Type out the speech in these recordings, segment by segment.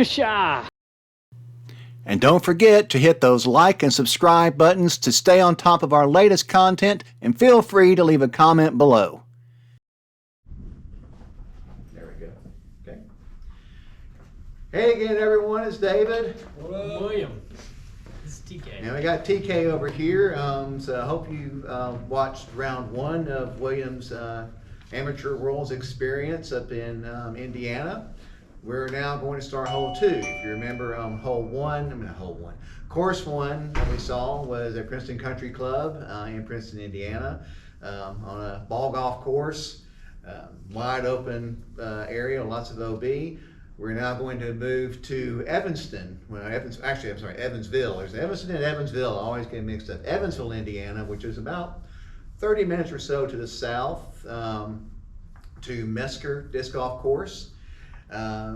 Kasha! And don't forget to hit those like and subscribe buttons to stay on top of our latest content, and feel free to leave a comment below. There we go. Okay. Hey again, everyone. It's David. William. This is TK. Now we got TK over here. So I hope you watched round one of William's Amateur Worlds experience up in Indiana. We're now going to start hole two. If you remember, course one that we saw was at Princeton Country Club in Princeton, Indiana, on a ball golf course, wide open area, lots of OB. We're now going to move to Evanston. Evansville. There's Evanston and Evansville. I always get mixed up. Evansville, Indiana, which is about 30 minutes or so to the south, to Mesker Disc Golf Course.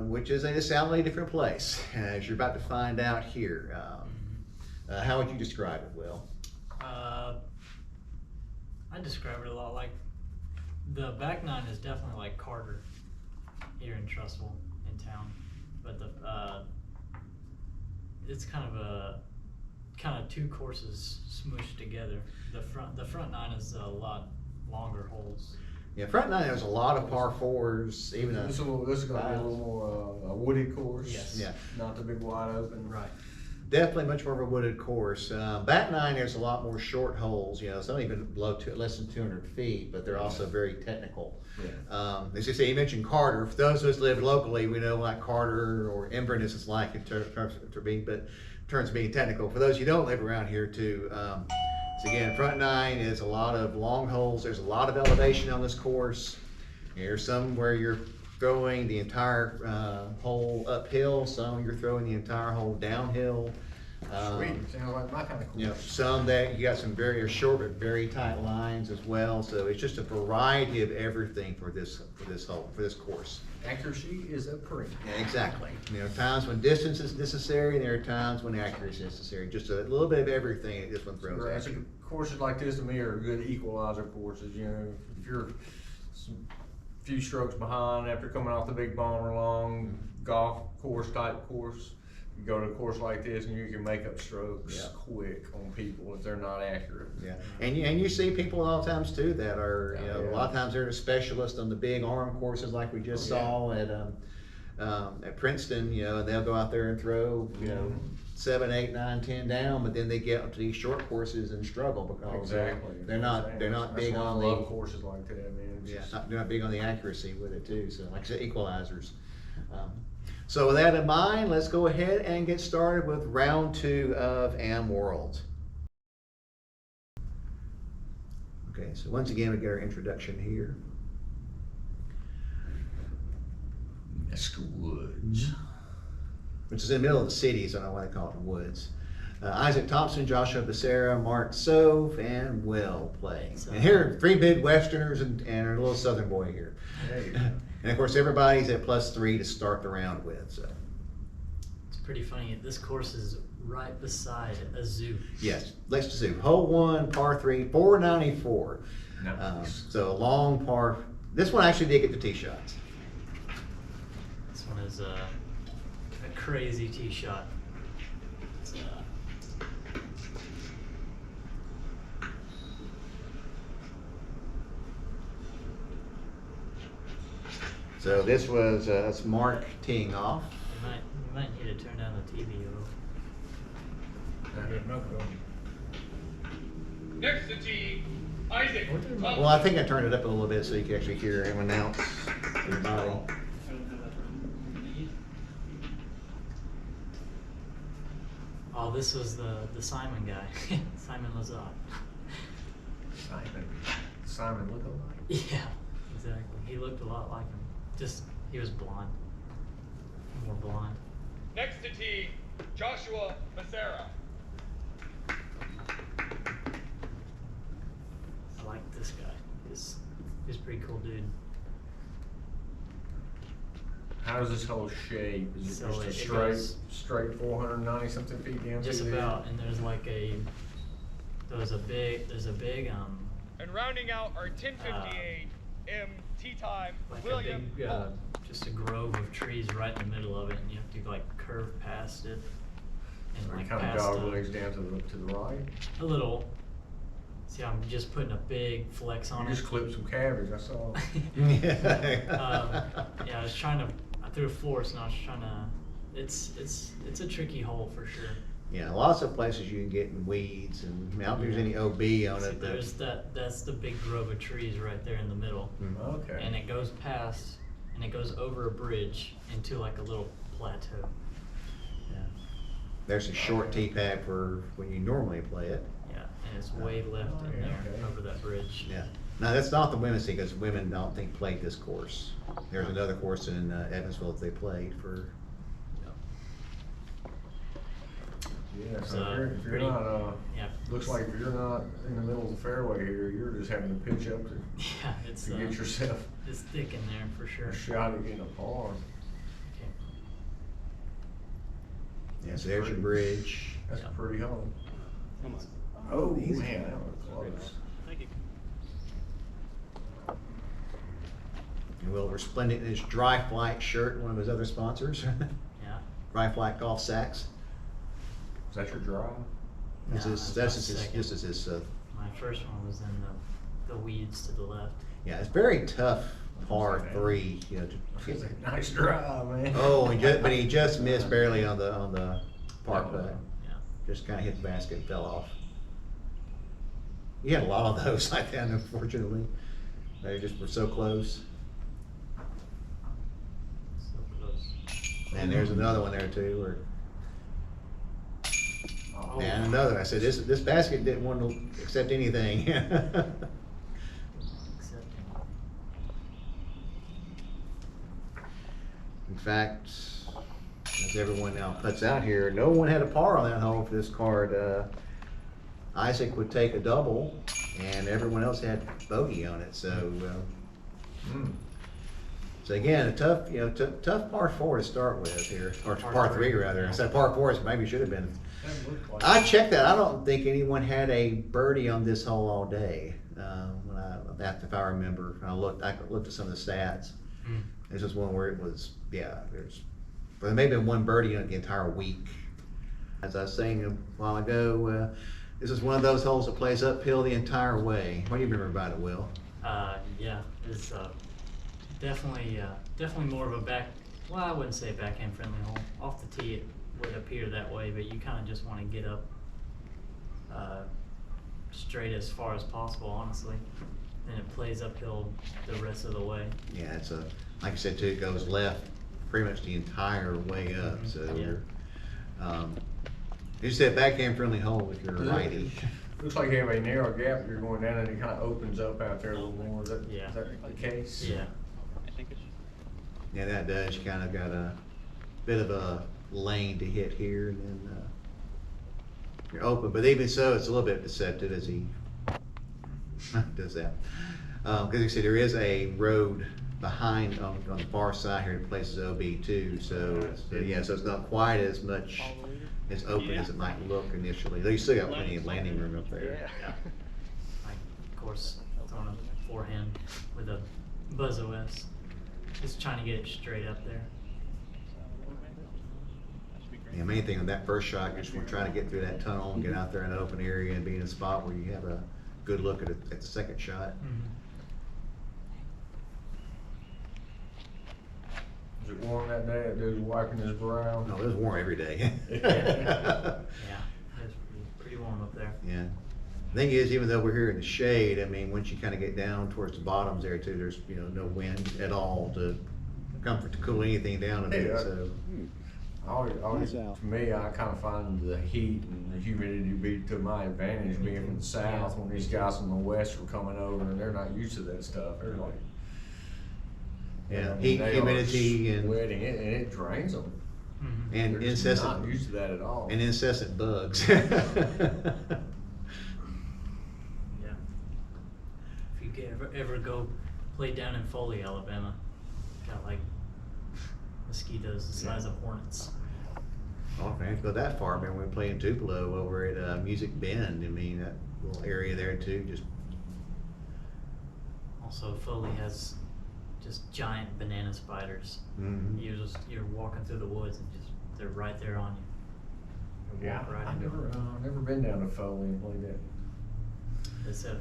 Which is a soundly different place, as you're about to find out here. How would you describe it, Will? I describe it a lot like the back nine is definitely like Carter here in Trussville in town, but it's kind of two courses smooshed together. The front nine is a lot longer holes. Yeah, front nine has a lot of par fours. Even this is going to be a little more a wooded course. Yes. Yeah. Not the big wide open. Right. Definitely much more of a wooded course. Back nine, there's a lot more short holes. You know, some even less than 200 feet, but they're also very technical. Yeah. As you say, you mentioned Carter. For those of us who live locally, we know like Carter or Inverness is like in terms of being technical. For those who don't live around here too. So again, front nine is a lot of long holes. There's a lot of elevation on this course. There's some where you're throwing the entire hole uphill. Some you're throwing the entire hole downhill. Sweet. Sounds like my kind of course. You know, some that you got some very short but very tight lines as well. So it's just a variety of everything for this course. Accuracy is a premium. Yeah, exactly. There are times when distance is necessary, and there are times when accuracy is necessary. Just a little bit of everything that this one throws at you. Courses like this to me are good equalizer courses. You know, if you're a few strokes behind after coming off the big bomber long golf course type course, you go to a course like this and you can make up strokes quick on people if they're not accurate. Yeah, and you see people a lot of times too that are, a lot of times they're a specialist on the big arm courses like we just saw at Princeton. You know, they'll go out there and throw 7, 8, 9, 10 down, but then they get up to these short courses and struggle because they're not big on the courses like that, man. They're not big on the accuracy with it too. So like I said, equalizers. So with that in mind, let's go ahead and get started with round two of Am World. Okay, so once again, we get our introduction here. Mesker Woods. Which is in the middle of the city, so I don't know why they call it the woods. Isaac Thompson, Joshua Becerra, Mark Sove, and Will playing. And here are 3 Midwesterners and a little Southern boy here. There you go. And of course, everybody's at +3 to start the round with. So It's pretty funny. This course is right beside a zoo. yes, let's Zoo. Hole 1, par 3, 494. Nice. So a long par. This one actually did get the tee shots. This one is a crazy tee shot. It's, So this was that's Mark teeing off. you might need to turn down the TV a little. Next to tee, Isaac. Well, I think I turned it up a little bit so you can actually hear him announce everybody. Oh, this was the Simon guy, Simon Lazat. Simon look-alike. Yeah, exactly. He looked a lot like him. Just, he was blonde. More blonde. Next to tee, Joshua Becerra. I like this guy. He's a pretty cool dude. How does this hole shape? Is it So just a it straight, goes- straight 490 something feet down? Just through there? about, and there's like there's a big And rounding out our 10:58 M tee time, like William. a big just a grove of trees right in the middle of it, and you have to like curve past it. And like Kind of past doglegs down to the right. a little. See, I'm just putting a big flex on You it. just clipped some cabbage, I saw. Yeah, I was trying to. I threw a force, and I was trying to. It's a tricky hole for sure. Yeah, lots of places you can get in weeds, and I don't think there's any OB on See, it. there's that's the big grove of trees right there in the middle, Okay. and it goes past, and it goes over a bridge into like a little plateau. Yeah. There's a short tee pad for when you normally play it. Yeah, and it's way left in yeah, there okay. over that bridge. Yeah. Now, that's not the women's team, because women don't think played this course. There's another course in Evansville that they played for. Yeah, It's, so if you're pretty- not, Yeah. looks like if you're not in the middle of the fairway here, you're just having to pitch up Yeah, it's to get yourself it's thick in there for sure. a shot at getting a par. Okay. Yeah, so there's your bridge. That's Yeah. pretty home. Come on. Oh, easy. man, that was close. Thank you. And Will resplendent in his Dry Flight shirt, one of his other sponsors. Yeah. Dry Flight Golf Sacks. Is that your drive? This No, is, that's this my is, second. this is his, My first one was in the weeds to the left. yeah, it's very tough par three, you know, to It's a nice drive, man. oh, but he just missed barely on the par putt. Yeah. Just kinda hit the basket and fell off. You had a lot of those like that, unfortunately. They just were so close. So close. And there's another one there too, where, Oh. and another, I said, this basket didn't want to accept anything. Accepting. In fact, as everyone now puts out here, no one had a par on that hole for this card. Isaac would take a double, and everyone else had bogey on it. So, Mm. so again, a tough, tough par four to start with here, or par three rather. I said par four, so maybe it should have been. That looked like- I checked that. I don't think anyone had a birdie on this hole all day. If I remember, I looked at some of the stats. Hmm. This is one where it was, but maybe one birdie on the entire week. As I was saying a while ago, this is one of those holes that plays uphill the entire way. What do you remember about it, Will? Yeah, it's definitely more of a well, I wouldn't say backhand friendly hole. Off the tee, it would appear that way, but you kind of just want to get up straight as far as possible, honestly. Then it plays uphill the rest of the way. Yeah, it's like I said too, it goes left pretty much the entire way up. Mhm. So Yeah. you're, you said backhand friendly hole if you're a righty. Looks like you have a narrow gap you're going down and it kind of opens up out there a little more. Is that the case? Yeah. I think it's. Yeah, that does. You kind of got a bit of a lane to hit here, and then you're open. But even so, it's a little bit deceptive as he does that. Because you see, there is a road behind on the far side here that places OB too. So yeah, so it's not quite as much as open as it might look initially. Though you still got plenty of landing room up there. Yeah. Like, of course, throwing a forehand with a buzz OS. Just trying to get it straight up there. The main thing on that first shot, you just want to try to get through that tunnel and get out there in the open area and be in a spot where you have a good look at the second shot. Was it warm that day? That dude was wiping his brow? No, it was warm every day. Yeah, it's pretty warm up there. Yeah. The thing is, even though we're here in the shade, I mean, once you kind of get down towards the bottoms there too, there's, no wind at all to comfort to cool anything down a bit, Yeah. so. Always, to me, I kind of find the heat and the humidity to be to my advantage being from the south when these guys from the west are coming over and they're not used to that stuff. They're like, Yeah, I mean, heat, they are humidity, and sweating it, and it drains them. Mhm. and They're just incessant, not used to that at all. and incessant bugs. Yeah. If you ever go play down in Foley, Alabama, got like mosquitoes the size of hornets. Oh, if I have to go that far, man, we were playing Tupelo over at Music Bend. I mean, that little area there too, just, Also, Foley has just giant banana spiders. Mhm. You're walking through the woods and just, they're right there on you. You Yeah, walk right I've into never, them. never been down to Foley and played that. It's a,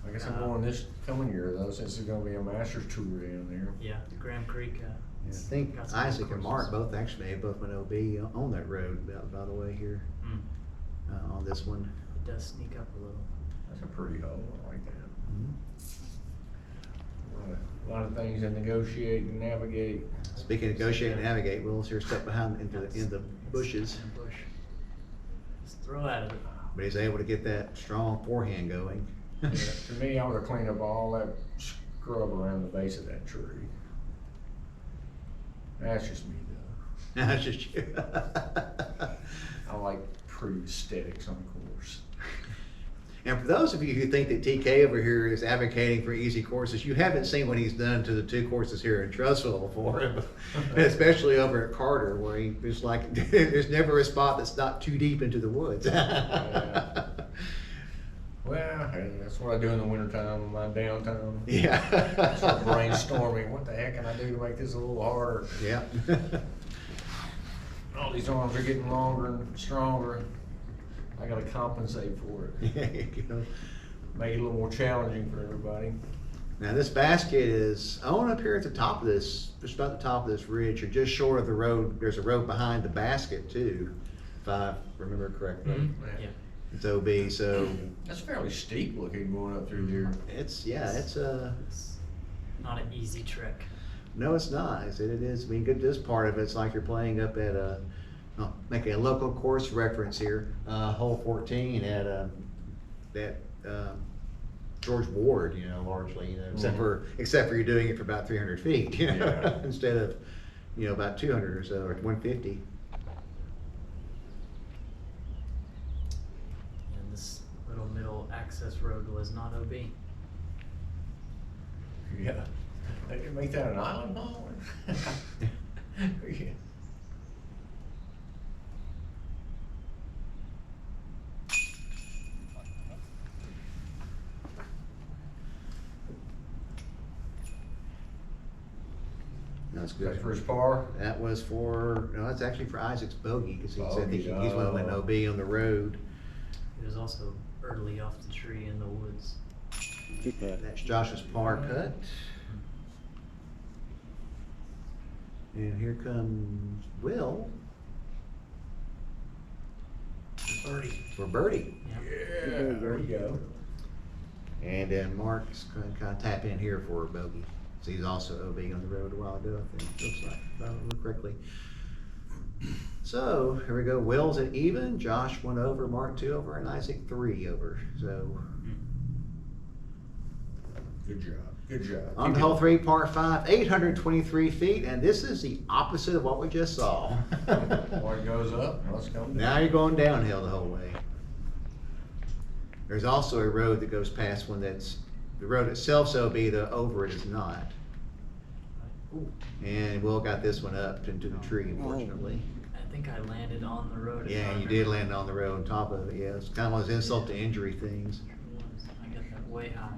I guess I'm going this coming year though, since there's gonna be a Masters tour down there. yeah, Graham Creek, Yeah, I it's think got some good Isaac and Mark courses. both actually, they both went OB on that road, by the way, here, Mm, on this one. it does sneak up a little. That's a pretty hole, I like that. Mhm. A lot of things to negotiate and navigate. Speaking of negotiate and navigate, Will's here stuck behind in the bushes, In the bush. Just throw out of it. but he's able to get that strong forehand going. Yeah, to me, I would've cleaned up all that scrub around the base of that tree. That's just me though. That's just you. I like pretty aesthetics on course. And for those of you who think that TK over here is advocating for easy courses, you haven't seen what he's done to the 2 courses here in Trussville before, especially over at Carter, where he there's like there's never a spot that's not too deep into the woods. Yeah. Well, hey, that's what I do in the wintertime in my downtime. Yeah. Start brainstorming, what the heck can I do to make this a little harder? Yeah. All these arms are getting longer and stronger. I gotta compensate for it. There you go. Make it a little more challenging for everybody. Now this basket is on up here at the top of this, just about the top of this ridge, or just short of the road. There's a road behind the basket too, if I remember correctly. Mhm, Yeah. yeah. It's OB, so That's fairly steep looking going up through there. it's It's not an easy trek. no, it's not. It is. I mean, good. This part of it's like you're playing up at making a local course reference here, hole 14 at George Ward. You know, largely. You know, except for you're doing it for about 300 feet. You know, Yeah. instead of about 200 or so, or 150. And this little middle access road was not OB. Yeah. They can make that an island hole? Yeah. That's good. That's for his par? That was for, no, that's actually for Isaac's bogey, because he said that he's Bogey, one that went oh. OB on the road. It was also early off the tree in the woods. Good putt. That's Josh's par cut. And here comes Will. Birdie. For birdie. Yeah. Yeah, there you go. And then Mark's gonna kind of tap in here for a bogey. So he's also OB on the road a while ago, I think. Looks like, if I remember correctly. So here we go. Will's at even, Josh 1 over, Mark 2 over, and Isaac 3 over. So Good job. Good job. on to Keep hole it- 3, par 5, 823 feet, and this is the opposite of what we just saw. One goes up, let's go down. Now you're going downhill the whole way. There's also a road that goes past one that's, the road itself's OB, the over it is not. Ooh, And Will got this one up into the tree, unfortunately. I think I landed on the road. if I Yeah, you remember. did land on the road on top of it, yeah. It's kind of one of those insult to injury things. It was. I got that way high.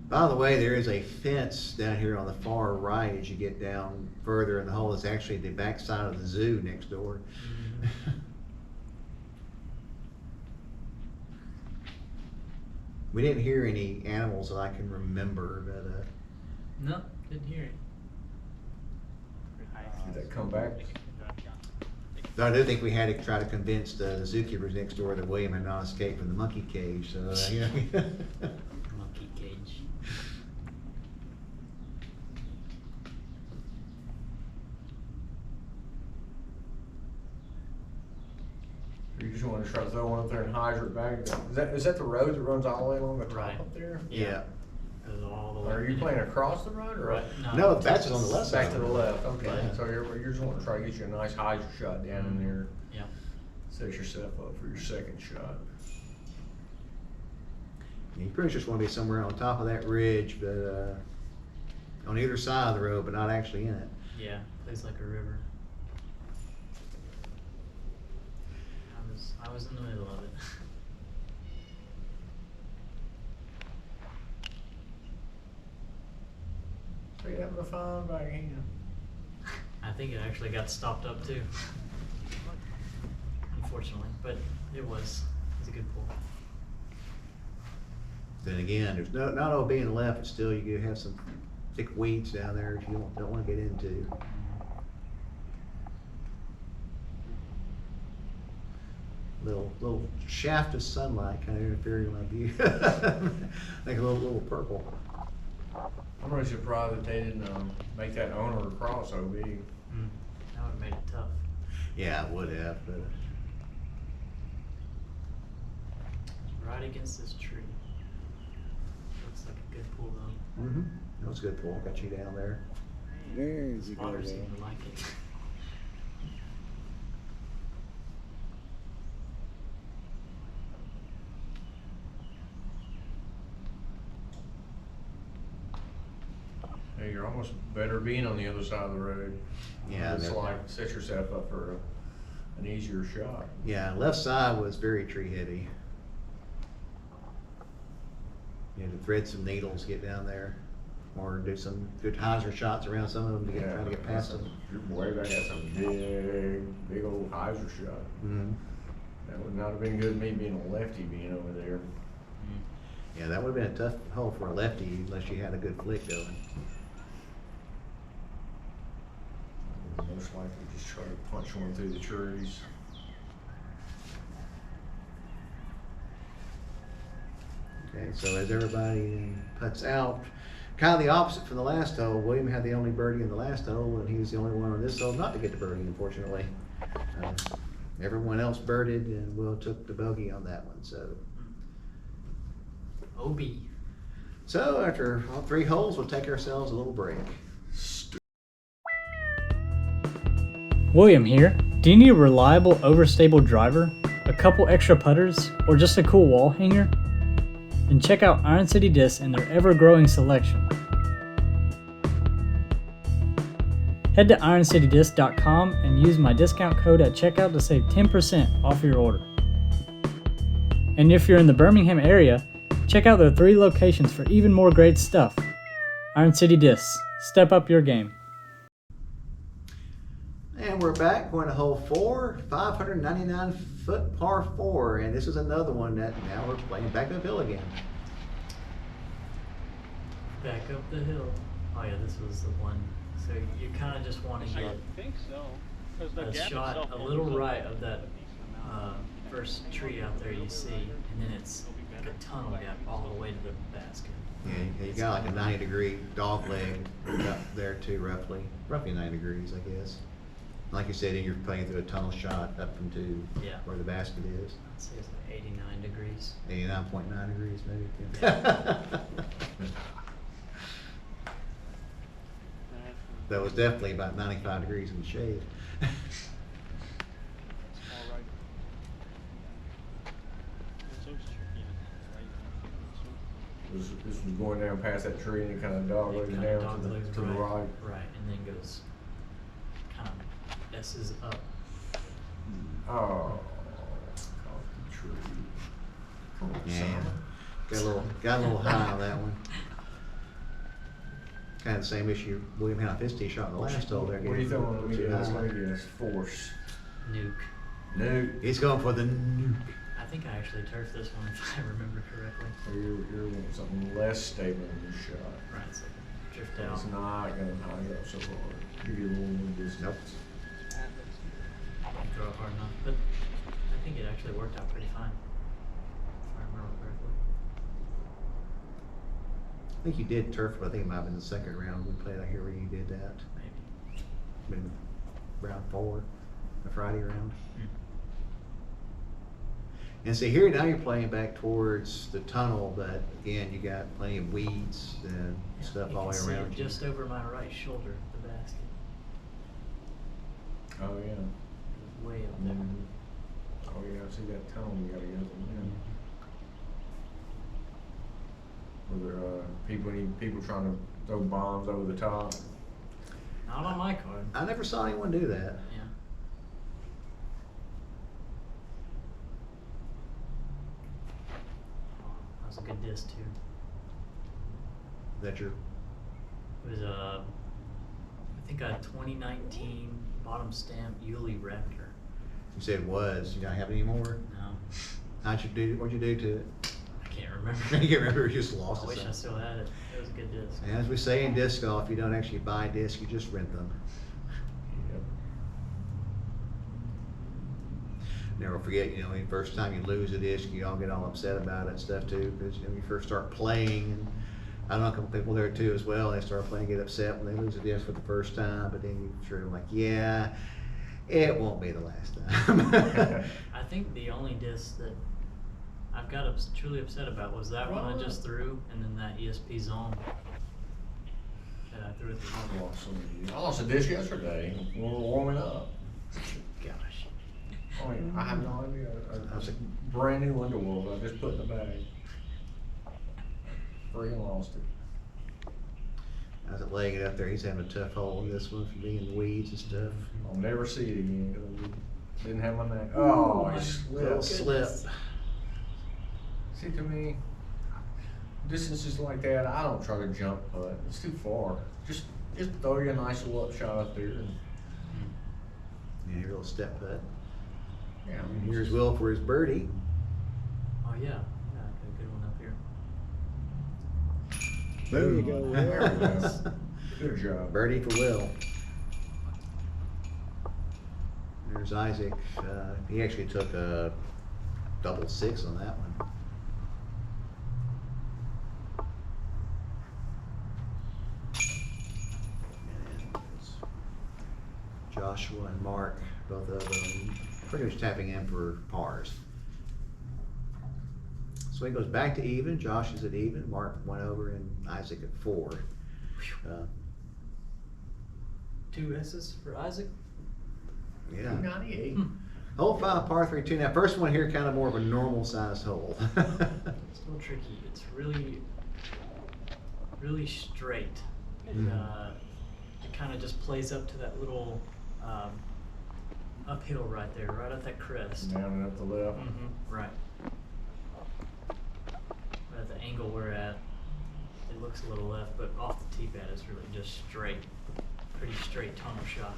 By the way, there is a fence down here on the far right as you get down further in the hole. It's actually the back side of the zoo next door. We didn't hear any animals that I can remember, but No, didn't hear it. Did that come back? though I do think we had to try to convince the zookeepers next door that William had not escaped from the monkey cage, so, you know. Monkey cage. You just wanna try to throw one up there and hydrant back? Is that the road that runs all the way along the top Right. up there? Yeah. Goes all the way. Are you playing across the road or? Right. No, the batch is on the left side. Back to the left, okay. Yeah. So you're just wanting to try to get you a nice hydrant shot down in there. Yeah. Set yourself up for your second shot. You pretty much just wanna be somewhere on top of that ridge, but, on either side of the road, but not actually in it. Yeah, plays like a river. I was in the middle of it. Straight up with a fine backhand. I think it actually got stopped up too. Unfortunately, but it was a good pull. Then again, there's not all being left, but still you could have some thick weeds down there that you don't want to get into. Little shaft of sunlight kind of interfering with my view. Like a little purple. I'm really surprised that they didn't make that owner across OB. That would have made it tough. Yeah, it would have, but Right against this tree. Looks like a good pull though. that was a good pull. Got you down there. There's a Spotter good seemed one. to like it. Hey, you're almost better being on the other side of the road. Yeah, It's that- like set yourself up for an easier shot. Yeah, left side was very tree heavy. You had to thread some needles, get down there, or do some good hyzer shots around some of them to try to get past them. Your boy back had some big old hyzer shot. Mhm. That would not have been good, me being a lefty being over there. Yeah, that would have been a tough hole for a lefty unless you had a good flick going. Most likely just try to punch one through the trees. Okay, so as everybody puts out, kind of the opposite from the last hole. William had the only birdie in the last hole, and he was the only one on this hole not to get the birdie, unfortunately. Everyone else birded, and Will took the bogey on that one. OB. So after all 3 holes, we'll take ourselves a little break. William here. Do you need a reliable, overstable driver, a couple extra putters, or just a cool wall hanger? Then check out Iron City Discs and their ever-growing selection. Head to ironcitydisc.com and use my discount code at checkout to save 10% off your order. And if you're in the Birmingham area, check out their 3 locations for even more great stuff. Iron City Discs. Step up your game. And we're back going to hole 4, 599 foot par 4, and this is another one that now we're playing back uphill again. Back up the hill. Oh yeah, this was the one. So you kind of just want to I get think so. 'Cause the a gap shot itself a opens little up right a of that decent amount. first tree out there you see, and then it's like a tunnel gap all the way to the basket. Yeah, you got like a 90-degree dog leg up there too, roughly 90 degrees, I guess. Like you said, you're playing through a tunnel shot up into Yeah. where the basket is. I'd say it's like 89 degrees. 89.9 degrees maybe. That was definitely about 95 degrees in the shade. All right. It's always tricky, right? This was going down past that tree and it kind of doglegs It kinda down doglegs to the right. Right, and then goes kind of S's up. Oh, off the tree. Come on, Yeah, son. got a little high on that one. Kind of the same issue William had on his tee shot in the last hole there. What are you getting throwing a me? little too That's high. maybe it's force. Nuke. No. He's going for the nuke. I think I actually turfed this one if I remember correctly. So you're wanting something less stable in your shot. Right, it's like a drift out. It's not gonna high up so hard. Give you a little more distance. Nope. Didn't throw it hard enough, but I think it actually worked out pretty fine, if I remember correctly. I think you did turf, but I think it might have been the second round we played out here where you did that. Maybe. Maybe round 4, the Friday round. And see here now you're playing back towards the tunnel, but again you got plenty of weeds and Yeah, stuff you all the can way see around it you. just over my right shoulder, the basket. Oh, yeah. Way up there. Oh, yeah, I see that tunnel you gotta go through. Were there, people trying to throw bombs over the top? Not on my card. I never saw anyone do that. Yeah. Oh, that was a good disc too. That your It was I think a 2019 bottom stamp Yuli Raptor. You said was, you don't have any more? No, What'd you do to it? I can't remember. You can't remember, you just lost I it. wish I somewhere. still had it. It was a good disc. And as we say in disc golf, you don't actually buy discs, you just rent them. Yep. Never forget, you know, the first time you lose a disc, you all get all upset about it and stuff too, because you know, you first start playing, and I know a couple people there too as well, they start playing, get upset when they lose a disc for the first time, but then you sure like, yeah, it won't be the last time. I think the only disc that I've got truly upset about was that one I just threw, and then that ESP Zone that I threw at the I lost a disc yesterday when we were warming up. Gosh. I mean, I have no idea. I was like, Brand new Underworld, I just put in the bag. Freaking lost it. I was laying it up there, he's having a tough hole in this one from being in the weeds and stuff. I'll never see it again, 'cause I didn't have my neck. Oh, my it Little slipped. slip. See, to me, distances like that, I don't try to jump putt. It's too far. Just throw you a nice little up shot up there, and Yeah, your little step putt. yeah. I And mean, here's Will for his birdie. Oh yeah, got a good one up here. There you Boom. go. There we go. Good job. Birdie for Will. There's Isaac. He actually took a double six on that one. And there's Joshua and Mark, both of them pretty much tapping in for pars. So he goes back to even. Josh is at even. Mark 1 over, and Isaac at 4. 2 S's for Isaac. Yeah. 298. Hole 5, par 3, 2. Now, first one here, kind of more of a normal sized hole. Still tricky. It's really straight. And it kind of just plays up to that little uphill right there, right at that crest. Down and up the left. Right. Right at the angle we're at, it looks a little left, but off the tee pad it's really just straight. Pretty straight tunnel shot.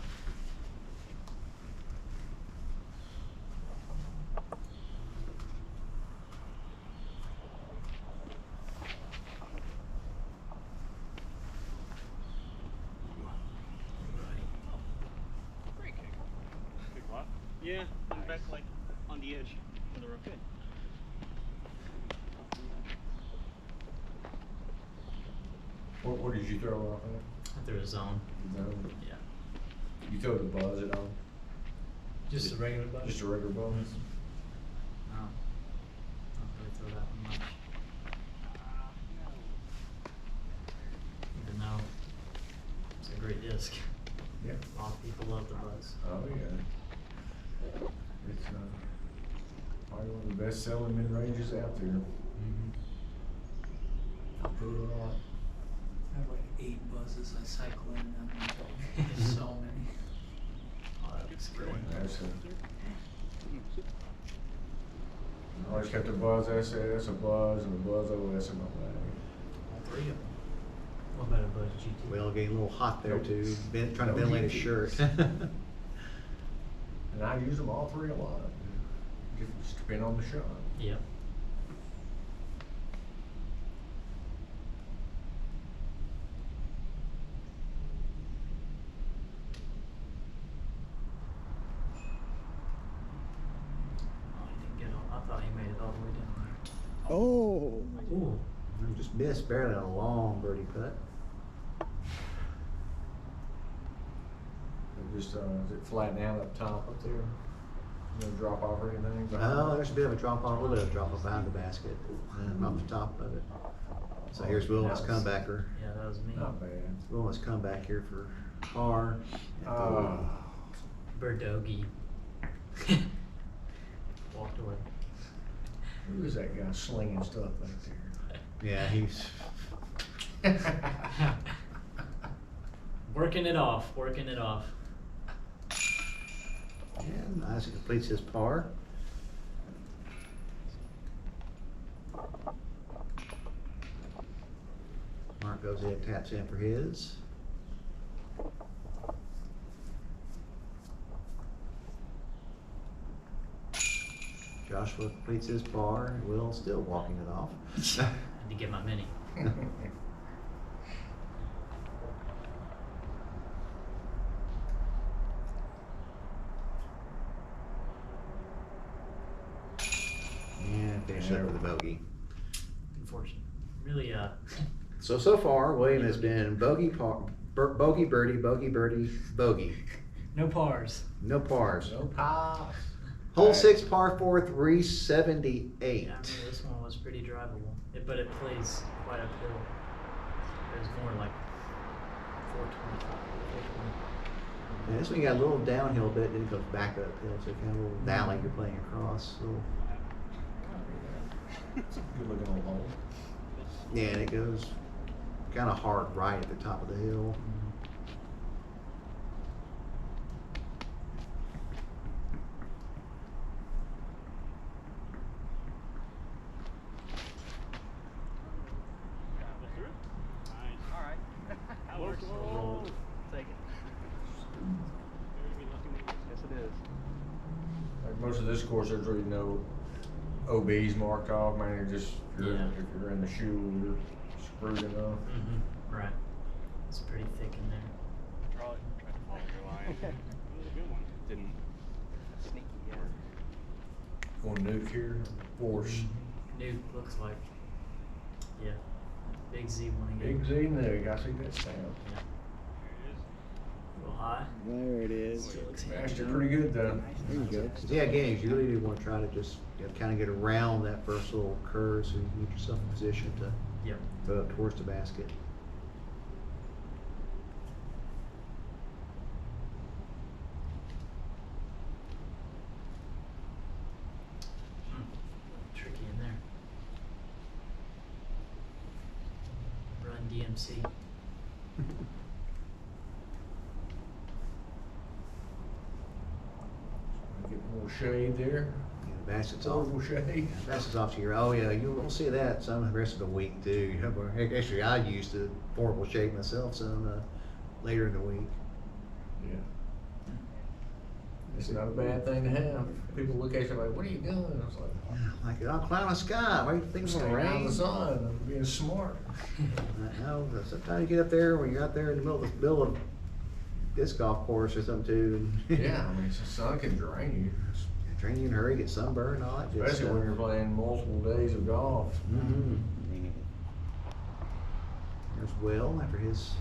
Great kick. Big what? Yeah, and back like on the edge of the road. Good. What did you throw off of? I threw a zone. No. Yeah. You throw the buzz at all? Just a regular buzz? Just a regular buzz? No. Don't really throw that one much. Even though it's a great disc. Yeah. A lot of people love the buzz. Oh, yeah. It's probably one of the best selling mid ranges out there. I put it a lot. I have like 8 buzzes I cycle in and out. There's so many. Oh, that looks great. That's a, I always kept a buzz SS, a buzz, and a buzz OS in my bag. All 3 of them. What about a buzz GT? Will getting a little hot there Nope. too. Trying to No ventilate his GTs. shirt. And I use them all 3 a lot. Just depend on the shot. Yep. Oh, he didn't get all, I thought he made it all the way down there. Oh. Ooh. Just missed barely on a long birdie putt. Just, is it flattening out up top up there? No drop off or anything? Oh, there's a bit of a drop off, a little bit of a drop off behind the basket, off the top of it. So here's Willis comebacker. Yeah, that was me. Not bad. Willis comeback here for par. Birdogi. Walked away. Who is that guy slinging stuff back Yeah, he's. there? Working it off, working it off. And Isaac completes his par. Mark goes ahead and taps in for his. Joshua completes his par, and Will still walking it off. Had to get my mini. And finish up with a bogey. Unfortunate. Really, So far, William has been bogey, bogey, birdie, bogey, birdie, bogey. no pars. No pars. No pass. Hole 6, par 4, 378. Yeah, I remember this one was pretty drivable, but it plays quite uphill. It was more like 425, 420. Yeah, this one you got a little downhill bit, then it goes back uphill, so kind of a little valley you're playing across. So. It's a good looking old hole. Yeah, and it goes kind of hard right at the top of the hill. All right. That works. Roll. Take it. Yes, it is. Like most of this course, there's really no OBs marked off, man. You're just, if you're in the shoe, you're screwed enough. Right. It's pretty thick in there. Tried to follow your line. It was a good one. Didn't. Sneaky, yeah. Going nuke here, force. Nuke looks like. Yeah. Big Z one again. Big Z nuke, I see that stamp. Yeah. There A little high. There it is. Still looks Mashed handy. it pretty good though. There you go. Yeah, games, you really do want to try to just kind of get around that first little curve so you can get yourself in position to Yep. throw it towards the basket. Tricky in there. Run DMC. Get more shade there. Yeah, the basket's off. More shade. Basket's off to your, oh yeah, you'll see that some of the rest of the week too. Actually, I used to horrible shape myself some later in the week. Yeah. It's not a bad thing to have. People look at you like, what are you doing? I was like, Like, oh, cloud the sky, why do you think it's stay gonna around rain? the sun. I'm being smart. I know, but sometimes you get up there when you're out there in the middle of this golf course or something too. and Yeah, I mean, the sun can drain Drain you in a hurry, get sunburned, all that you, good especially stuff. when you're playing multiple days of golf. Mm-hmm. There's Will after his,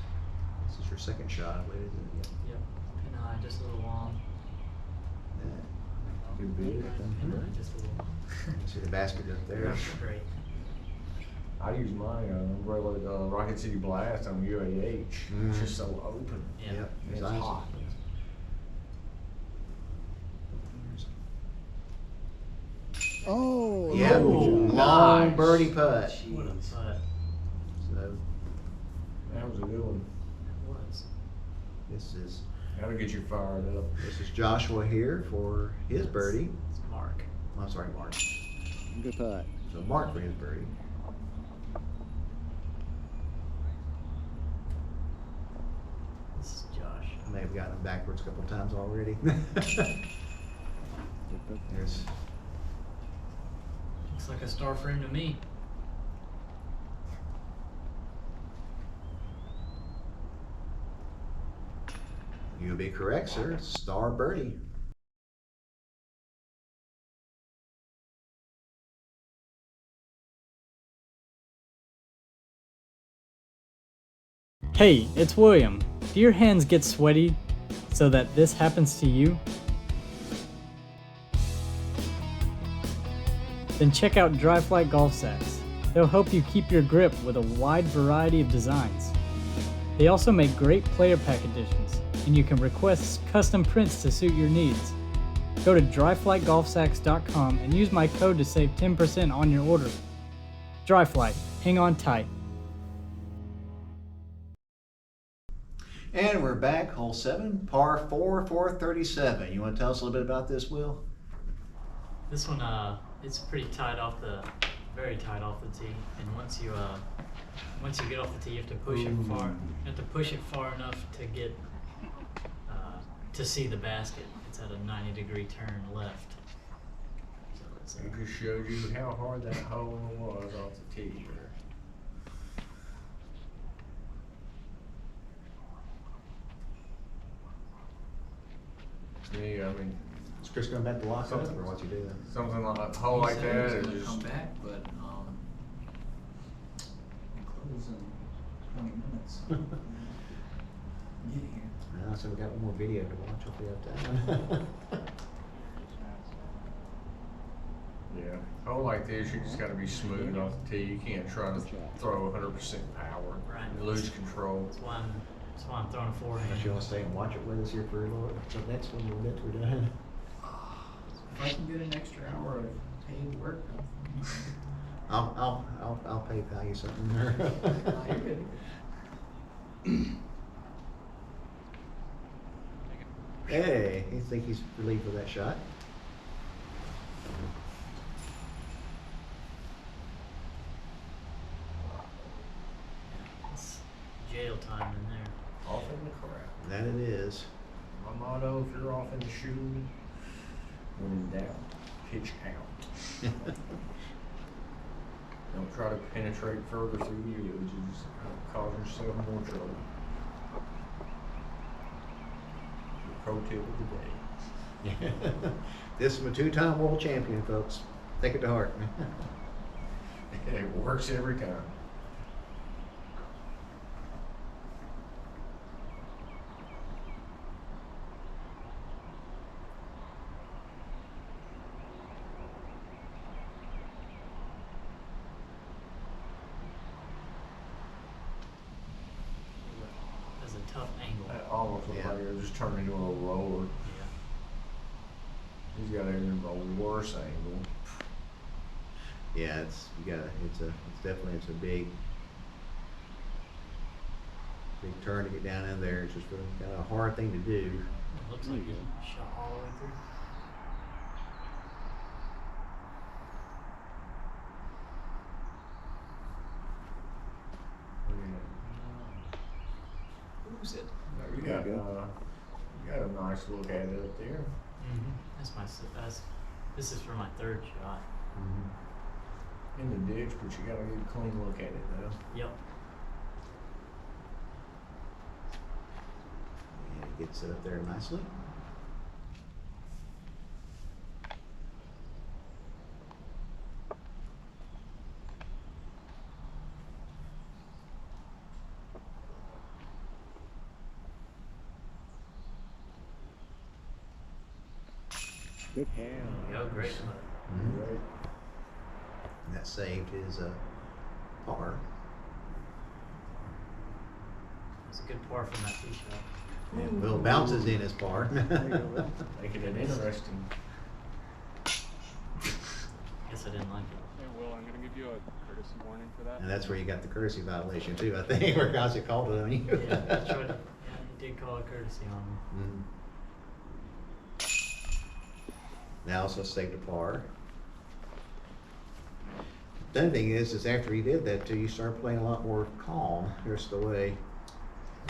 this is your second shot, I believe, isn't it? Yep. Pin high, just a little long. Yeah. Good bid. Pin high, just a little. You see the basket up there. Yeah. Great. I use my umbrella, Rocket City Blast on UAH. Mm. It's just so open. Yeah. Yep. It's Nice. hot. Oh, Yeah, Ooh, long nice. birdie putt. What a putt. So That was a good one. That was. this That'll get you fired up. is Joshua here for his birdie. It's Mark. Oh, I'm sorry, Mark. good putt. So Mark for his birdie. This is Josh. I may have gotten him backwards a couple times already. There's Looks like a star friend to me. you'll be correct, sir. Star birdie. Hey, it's William. Do your hands get sweaty so that this happens to you? Then check out Dry Flight Golf Sacks. They'll help you keep your grip with a wide variety of designs. They also make great player pack editions, and you can request custom prints to suit your needs. Go to dryflightgolfsacks.com and use my code to save 10% on your order. Dry Flight, hang on tight. And we're back, hole 7, par 4, 437. You want to tell us a little bit about this, Will? This one, it's pretty tight off the very tight off the tee, and once you get off the tee, you have to push it far. You have to push it far enough to get to see the basket. It's at a 90-degree turn left. So it's It just showed you how hard that hole was off the tee there. Yeah, I mean, Is Chris going back to lock up, or what's he doing? something like a hole He like said he that was is gonna just. come back, but, we close in 20 minutes. so Get here. No, so we got one more video to watch if we have time. Yeah, hole like this, you just gotta be smooth off the tee. You can't try to throw 100% power. Right. You lose control. That's why I'm throwing a forehand. Unless you want to stay and watch it with us here for a little, so next one we'll get to we're done. If I can get an extra hour of paid work. I'll PayPal you something there. You're good. Hey, you think he's relieved of that shot? It's jail time in there. Off in the crowd. That it is. My motto, if you're off in the shoe, when in doubt, pitch out. Don't try to penetrate further through the edges, you just cause yourself more trouble. The pro tip of the day. This is a two-time world champion, folks. Take it to heart. It works every time. That's a tough angle. That almost looks Yeah. like it just turned into a roller. Yeah. He's got it in a worse angle. Yeah, it's definitely a big turn to get down in there. It's just really kind of a hard thing to do. It looks like you shot all the way through. Lose it. You got, you got a nice look at it up there. This is for my third shot. In the ditch, but you gotta get a clean look at it though. Yep. And it gets it up there nicely. Good call. Go, great. Right. And that saved his par. It's a good par from that tee shot. And Will bounces in his par. Making it interesting. Guess I didn't like it. Hey, Will, I'm gonna give you a courtesy warning for that. And that's where you got the courtesy violation too, I think, where Gossett called it on you. Yeah, that's right. Yeah, he did call a courtesy on me. Mhm. Now also saved a par. The other thing is after he did that too, you start playing a lot more calm. Here's the way.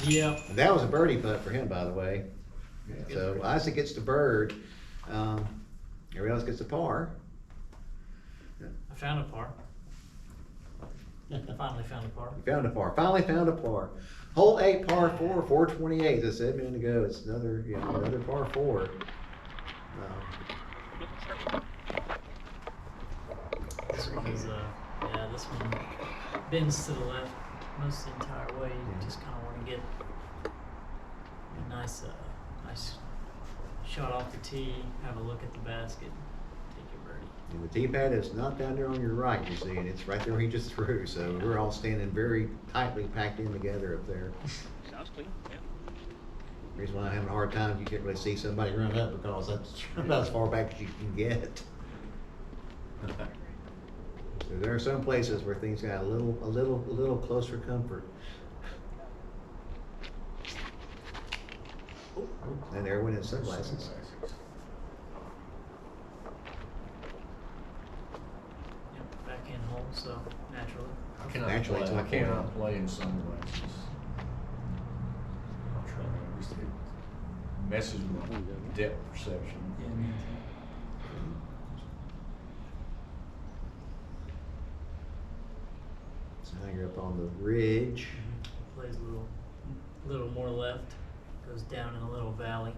Yeah. And that was a birdie putt for him, by the way. Yeah. So Isaac gets the bird. Everybody else gets the par. I found a par. I finally found a par. You found a par. Finally found a par. Hole 8, par 4, 428. As I said a minute ago, it's another par 4. This one is, this one bends to the left most the entire way. You Yeah. just kind of want to get a nice shot off the tee, have a look at the basket, take your birdie. And the tee pad is not down there on your right, you see, and it's right there where he just threw. So we're all standing very tightly packed in together up there. Sounds clean, yeah. The reason why I'm having a hard time, you can't really see somebody run up because that's about as far back as you can get. So there are some places where things got a little closer comfort. And there went in sunglasses. Yep, backhand hole. so naturally. I cannot Naturally, it's play, I all four. cannot play in sunglasses. I'm trying to, it messes with my depth perception. Yeah, me So now you're up on the ridge. Plays a little more left, goes down in a little valley.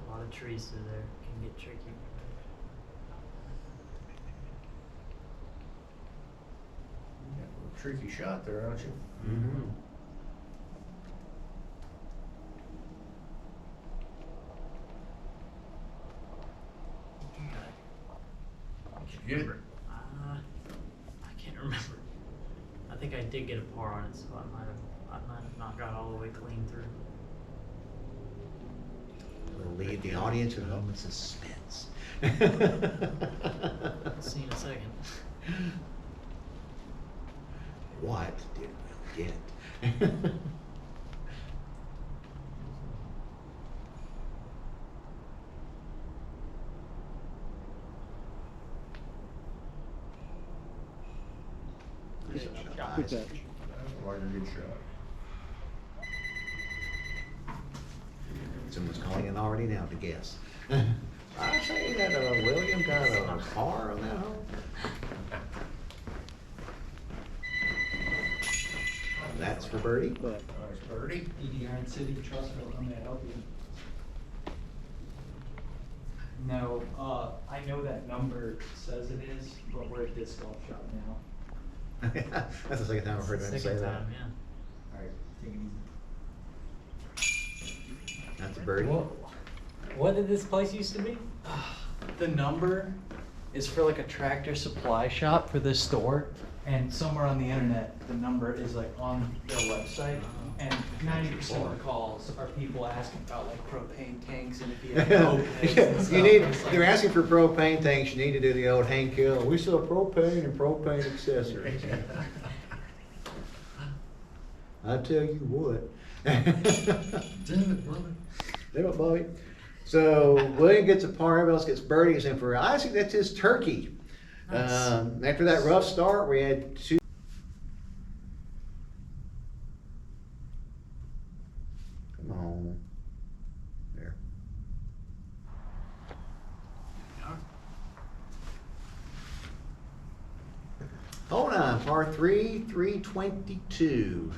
A lot of trees through there, can get tricky. You got a little tricky shot there, aren't you? Mm-hmm. Did you get it? I can't remember. I think I did get a par on it, so I might have not got all the way clean through. We'll leave the audience with a moment of suspense. See in a second. What did we get? Nice shot. Good catch. Like a good shot. Someone's calling in already now to guess. I say that William got a car on that hole. That's for birdie. But Nice birdie. PDGA in City of Trussville, how may I help you? No, I know that number says it is, but we're at this golf shop now. That's the second time I've heard him say Second that. time, yeah. Alright, take it easy. That's a birdie. What did this place used to be? The number is for like a Tractor Supply shop for this store, and somewhere on the internet, the number is like on their website, and 90% of the calls are people asking about like propane tanks and if you have propane and stuff. You need, and it's like- they're asking for propane tanks, you need to do the old Hank Hill, we sell propane and propane accessories. I tell you what. Damn it, brother. Damn it, Bobby. So William gets a par, everybody else gets birdies, and for Isaac, that's his turkey. Nice. After that rough start, we had two. Come on. There. Hold on, par 3, 322.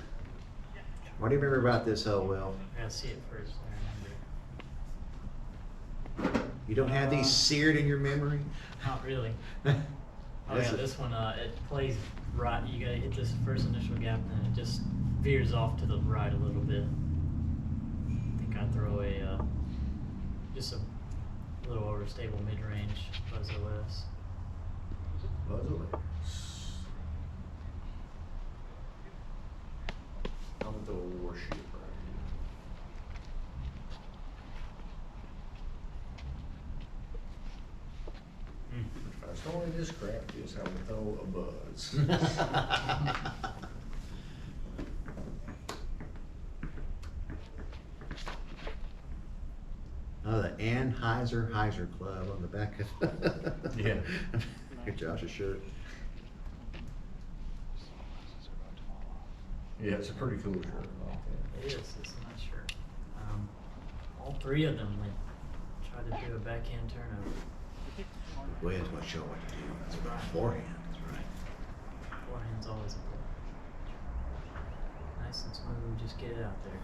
What do you remember about this hole, Will? I gotta see it first. I remember. You don't have these seared in your memory? Not really. Oh This yeah, is- this one, it plays right. You gotta hit this first initial gap, and then it just veers off to the right a little bit. I think I throw a just a little overstable mid-range buzz OS. I'm gonna throw a warship right here. If I was throwing this crap, this I would throw a buzz. Oh, the Anheuser Club on the back of. Yeah. Good Josh's shirt. Yeah, it's a pretty cool shirt. I like that. It is. It's a nice shirt. All three of them tried to do a backhand turnover. Williams will show what to do. That's right. Forehand. That's right. Forehand's always important. Nice and smooth. Just get it out there.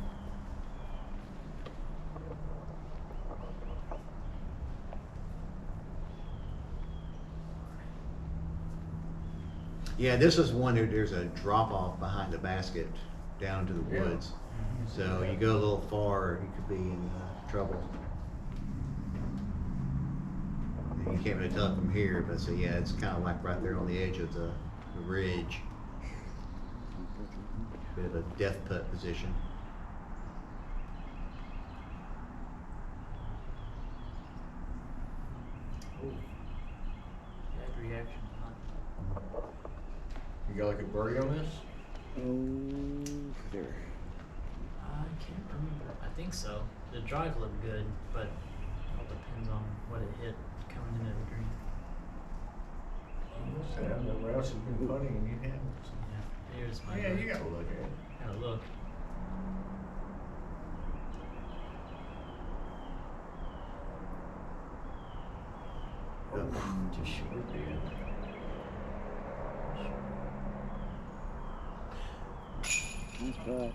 Yeah, this is one where there's a drop off behind the basket down to the Yeah. woods. So you go a little far, you could be in trouble. And you can't really tell it from here, but so yeah, it's kind of like right there on the edge of the ridge. Bit of a death putt position. Bad reaction. Huh? You got like a birdie on this? oh, there. I can't remember. I think so. The drive looked good, but Depends on what it hit coming into the green. Where else has been funny and you haven't? Yeah, here's my. Yeah, you gotta look at it. Gotta look. Too short there. Nice putt.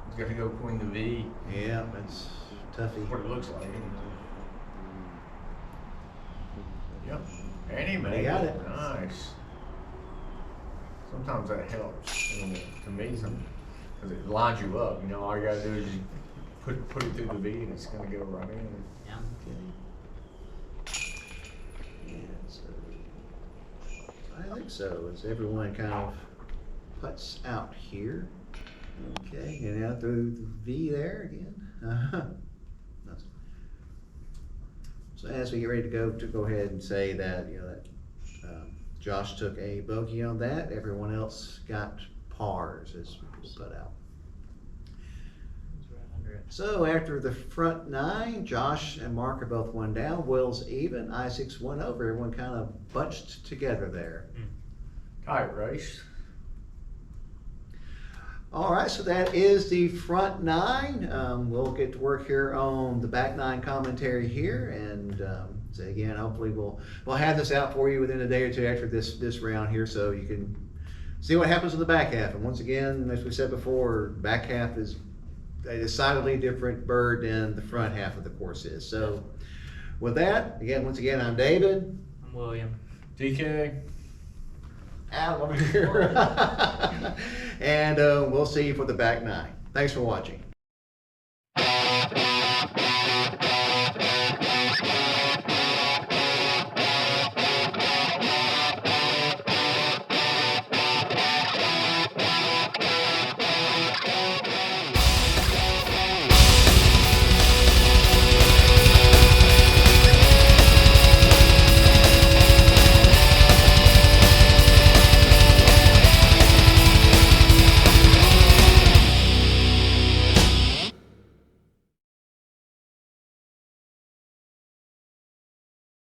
You got to go between the V. Yeah, that's toughy. What it looks like. Yep. And he made He got it. Nice. Sometimes that helps. I mean, to me, because it lines you up. You know, all you gotta do is just put it through the V, and it's gonna go right in. Yeah. Yeah, so I think so. As everyone kind of puts out here. Okay, and out through the V there again. Nice. So as we get ready to go ahead and say that, you know, that Josh took a bogey on that. Everyone else got pars as we put out. He's right under it. So after the front nine, Josh and Mark are both one down. Will's even. Isaac's one over. Everyone kind of bunched together there. Tight race. All right, so that is the front nine. We'll get to work here on the back nine commentary here, and so again, hopefully we'll have this out for you within a day or two after this round here, so you can see what happens in the back half. And once again, as we said before, back half is a decidedly different bird than the front half of the course is. So with that, once again, I'm David. I'm William. DK. Adam over here. And we'll see you for the back nine. Thanks for watching.